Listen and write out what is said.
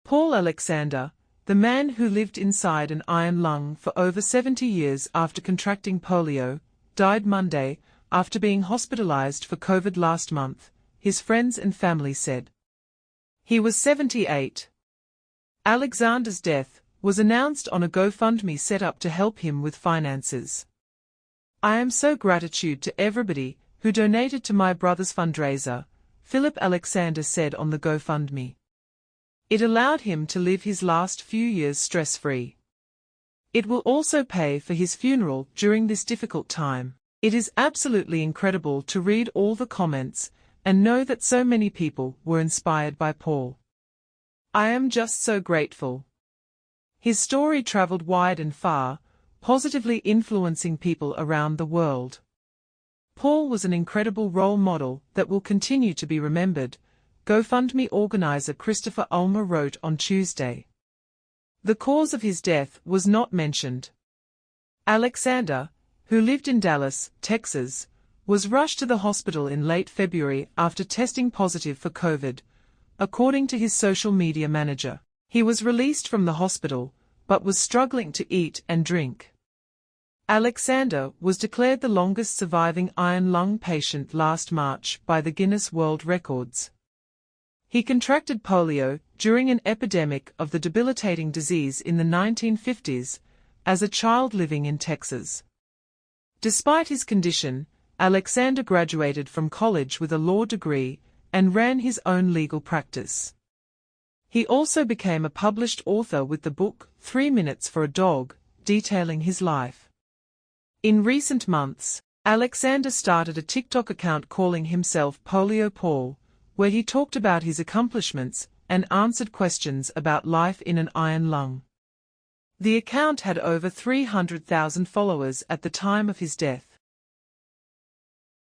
Paul.Alexander, the man who lived inside an iron lung for over 70 years after contracting polio, died Monday after being hospitalized for COVID last month, his friends and family said. He was 78. Alexander's death was announced on a GoFundMe set up to help him with finances. "I am so gratitude to everybody who donated to my brother's fundraiser," Alexander said on the GoFundMe. "It allowed him to live his last few years stress-free. It will also pay for his funeral during this difficult time." It is absolutely incredible to read all the comments and know that so many people were inspired by Paul. "I am just so grateful." His story traveled wide and far, positively influencing people around the world. Paul was an incredible role model that will continue to be remembered, GoFundMe organizer Christopher Ulmer wrote on Tuesday. The cause of his death was not mentioned. Alexander, who lived in Dallas, Texas, was rushed to the hospital in late February after testing positive for COVID, according to his social media manager. He was released from the hospital, but was struggling to eat and drink. Alexander was declared the longest surviving iron lung patient last March by the Guinness World Records. He contracted polio during an epidemic of the debilitating disease in the 1950s, as a child living in Texas. Despite his condition, Alexander graduated from college with a law degree and ran his own legal practice. He also became a published author with the book 3 Minutes for a Dog, detailing his life. In recent months, Alexander started a TikTok account calling himself Polio Paul, where he talked about his accomplishments and answered questions about life in an iron lung. The account had over 300,000 followers at the time of his death.